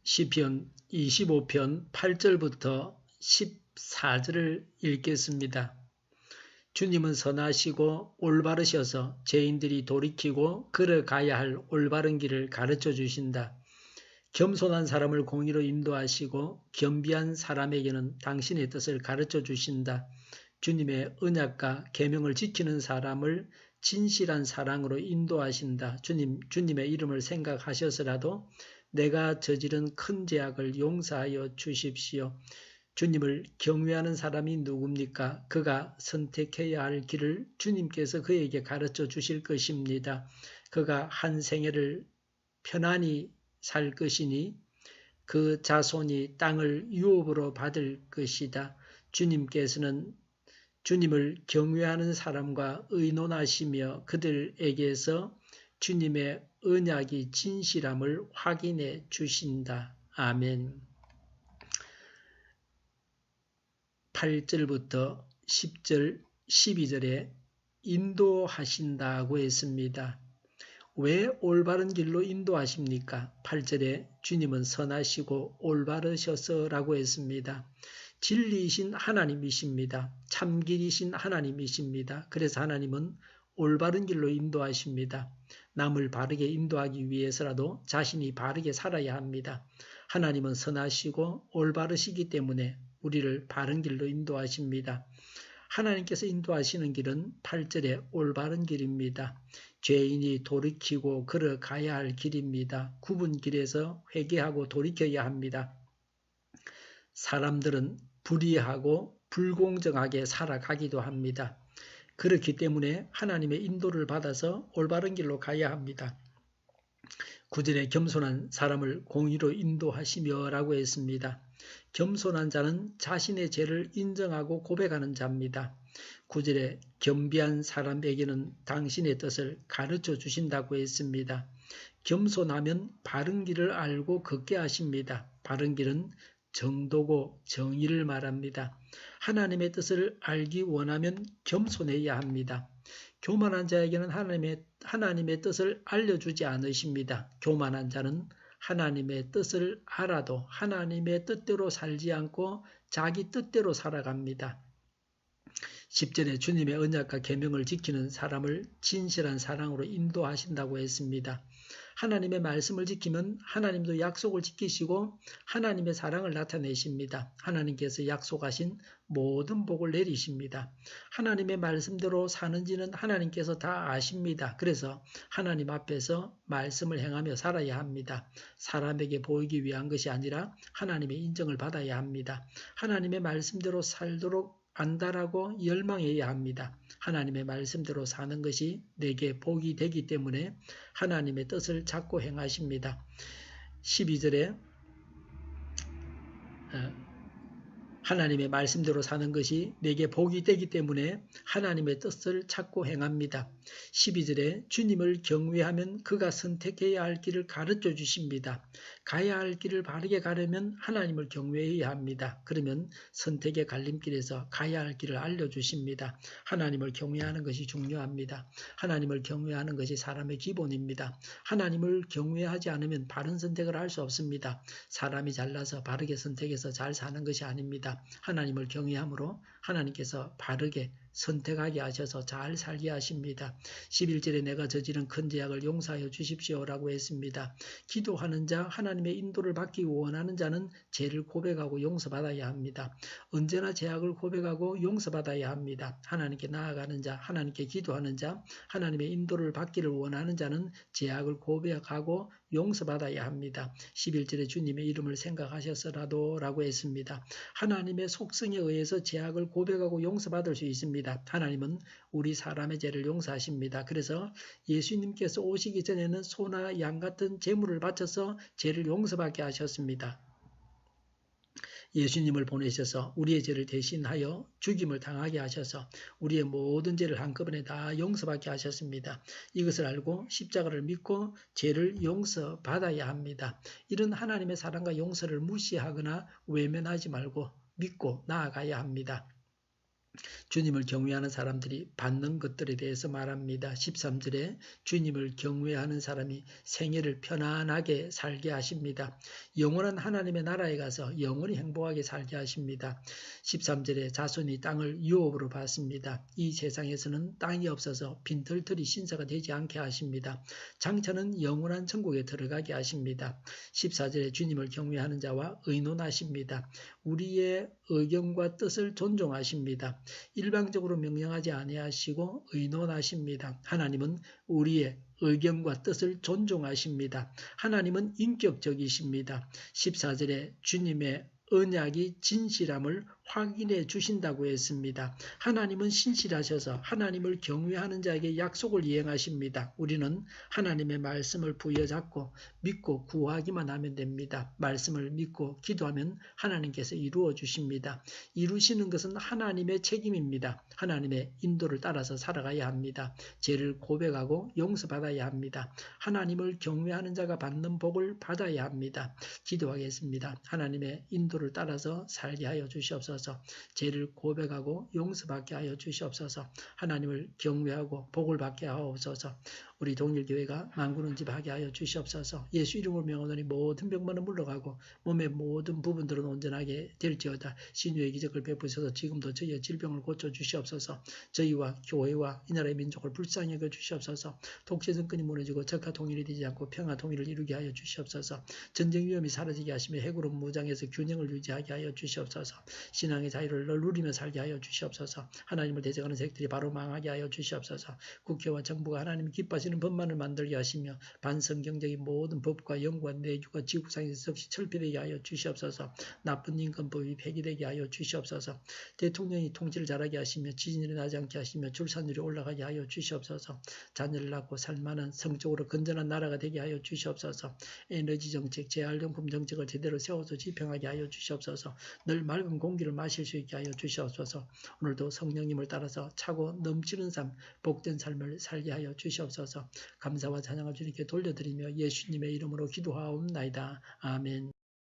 시편 25편 8절부터 14절을 읽겠습니다. 주님은 선하시고 올바르셔서 죄인들이 돌이키고 걸어가야 할 올바른 길을 가르쳐 주신다. 겸손한 사람을 공의로 인도하시고 겸비한 사람에게는 당신의 뜻을 가르쳐 주신다. 주님의 언약과 계명을 지키는 사람을 진실한 사랑으로 인도하신다. 주님의 이름을 생각하셔서라도 내가 저지른 큰 죄악을 용서하여 주십시오. 주님을 경외하는 사람이 누굽니까? 그가 선택해야 할 길을 주님께서 그에게 가르쳐 주실 것입니다. 그가 한 생애를 편안히 살 것이니 그 자손이 땅을 유업으로 받을 것이다. 주님께서는 주님을 경외하는 사람과 의논하시며 그들에게서 주님의 언약이 진실함을 확인해 주신다. 아멘. 8절부터 10절, 12절에 인도하신다고 했습니다. 왜 올바른 길로 인도하십니까? 8절에 주님은 선하시고 올바르셔서라고 했습니다. 진리이신 하나님이십니다. 참길이신 하나님이십니다. 그래서 하나님은 올바른 길로 인도하십니다. 남을 바르게 인도하기 위해서라도 자신이 바르게 살아야 합니다. 하나님은 선하시고 올바르시기 때문에 우리를 바른 길로 인도하십니다. 하나님께서 인도하시는 길은 8절에 올바른 길입니다. 죄인이 돌이키고 걸어가야 할 길입니다. 굽은 길에서 회개하고 돌이켜야 합니다. 사람들은 불의하고 불공정하게 살아가기도 합니다. 그렇기 때문에 하나님의 인도를 받아서 올바른 길로 가야 합니다. 9절에 겸손한 사람을 공의로 인도하시며 라고 했습니다. 겸손한 자는 자신의 죄를 인정하고 고백하는 자입니다. 9절에 겸비한 사람에게는 당신의 뜻을 가르쳐 주신다고 했습니다. 겸손하면 바른 길을 알고 걷게 하십니다. 바른 길은 정도고 정의를 말합니다. 하나님의 뜻을 알기 원하면 겸손해야 합니다. 교만한 자에게는 하나님의 뜻을 알려주지 않으십니다. 교만한 자는 하나님의 뜻을 알아도 하나님의 뜻대로 살지 않고 자기 뜻대로 살아갑니다. 10절에 주님의 언약과 계명을 지키는 사람을 진실한 사랑으로 인도하신다고 했습니다. 하나님의 말씀을 지키면 하나님도 약속을 지키시고 하나님의 사랑을 나타내십니다. 하나님께서 약속하신 모든 복을 내리십니다. 하나님의 말씀대로 사는지는 하나님께서 다 아십니다. 그래서 하나님 앞에서 말씀을 행하며 살아야 합니다. 사람에게 보이기 위한 것이 아니라 하나님의 인정을 받아야 합니다. 하나님의 말씀대로 살도록 안다라고 열망해야 합니다. 하나님의 말씀대로 사는 것이 내게 복이 되기 때문에 하나님의 뜻을 찾고 행하십니다. 12절에 하나님의 말씀대로 사는 것이 내게 복이 되기 때문에 하나님의 뜻을 찾고 행합니다. 12절에 주님을 경외하면 그가 선택해야 할 길을 가르쳐 주십니다. 가야 할 길을 바르게 가려면 하나님을 경외해야 합니다. 그러면 선택의 갈림길에서 가야 할 길을 알려주십니다. 하나님을 경외하는 것이 중요합니다. 하나님을 경외하는 것이 사람의 기본입니다. 하나님을 경외하지 않으면 바른 선택을 할 수 없습니다. 사람이 잘나서 바르게 선택해서 잘 사는 것이 아닙니다. 하나님을 경외함으로 하나님께서 바르게 선택하게 하셔서 잘 살게 하십니다. 11절에 내가 저지른 큰 죄악을 용서하여 주십시오라고 했습니다. 기도하는 자, 하나님의 인도를 받기 원하는 자는 죄를 고백하고 용서받아야 합니다. 언제나 죄악을 고백하고 용서받아야 합니다. 하나님께 나아가는 자, 하나님께 기도하는 자, 하나님의 인도를 받기를 원하는 자는 죄악을 고백하고 용서받아야 합니다. 11절에 주님의 이름을 생각하셔서라도 라고 했습니다. 하나님의 속성에 의해서 죄악을 고백하고 용서받을 수 있습니다. 하나님은 우리 사람의 죄를 용서하십니다. 그래서 예수님께서 오시기 전에는 소나 양 같은 제물을 바쳐서 죄를 용서받게 하셨습니다. 예수님을 보내셔서 우리의 죄를 대신하여 죽임을 당하게 하셔서 우리의 모든 죄를 한꺼번에 다 용서받게 하셨습니다. 이것을 알고 십자가를 믿고 죄를 용서받아야 합니다. 이런 하나님의 사랑과 용서를 무시하거나 외면하지 말고 믿고 나아가야 합니다. 주님을 경외하는 사람들이 받는 것들에 대해서 말합니다. 13절에 주님을 경외하는 사람이 생애를 편안하게 살게 하십니다. 영원한 하나님의 나라에 가서 영원히 행복하게 살게 하십니다. 13절에 자손이 땅을 유업으로 받습니다. 이 세상에서는 땅이 없어서 빈털털이 신사가 되지 않게 하십니다. 장차는 영원한 천국에 들어가게 하십니다. 14절에 주님을 경외하는 자와 의논하십니다. 우리의 의견과 뜻을 존중하십니다. 일방적으로 명령하지 아니하시고 의논하십니다. 하나님은 우리의 의견과 뜻을 존중하십니다. 하나님은 인격적이십니다. 14절에 주님의 언약이 진실함을 확인해 주신다고 했습니다. 하나님은 신실하셔서 하나님을 경외하는 자에게 약속을 이행하십니다. 우리는 하나님의 말씀을 부여잡고 믿고 구하기만 하면 됩니다. 말씀을 믿고 기도하면 하나님께서 이루어 주십니다. 이루시는 것은 하나님의 책임입니다. 하나님의 인도를 따라서 살아가야 합니다. 죄를 고백하고 용서받아야 합니다. 하나님을 경외하는 자가 받는 복을 받아야 합니다. 기도하겠습니다. 하나님의 인도를 따라서 살게 하여 주시옵소서. 죄를 고백하고 용서받게 하여 주시옵소서. 하나님을 경외하고 복을 받게 하옵소서. 우리 동일교회가 만군은집하게 하여 주시옵소서. 예수 이름으로 명하노니 모든 병만은 물러가고 몸의 모든 부분들은 온전하게 될지어다. 신유의 기적을 베푸셔서 지금도 저희의 질병을 고쳐 주시옵소서. 저희와 교회와 이 나라의 민족을 불쌍히 여겨 주시옵소서. 독재 정권이 무너지고 적화 통일이 되지 않고 평화 통일을 이루게 하여 주시옵소서. 전쟁 위험이 사라지게 하시며 핵으로 무장해서 균형을 유지하게 하여 주시옵소서. 신앙의 자유를 누리며 살게 하여 주시옵소서. 하나님을 대적하는 색들이 바로 망하게 하여 주시옵소서. 국회와 정부가 하나님 기뻐하시는 법만을 만들게 하시며 반성경적인 모든 법과 영과 내주가 지구상에서 없이 철폐되게 하여 주시옵소서. 나쁜 인권법이 폐기되게 하여 주시옵소서. 대통령이 통치를 잘하게 하시며 지진이 나지 않게 하시며 출산율이 올라가게 하여 주시옵소서. 자녀를 낳고 살만한 성적으로 건전한 나라가 되게 하여 주시옵소서. 에너지 정책, 재활용품 정책을 제대로 세워서 집행하게 하여 주시옵소서. 늘 맑은 공기를 마실 수 있게 하여 주시옵소서. 오늘도 성령님을 따라서 차고 넘치는 삶, 복된 삶을 살게 하여 주시옵소서. 감사와 찬양을 주님께 돌려드리며 예수님의 이름으로 기도하옵나이다. 아멘.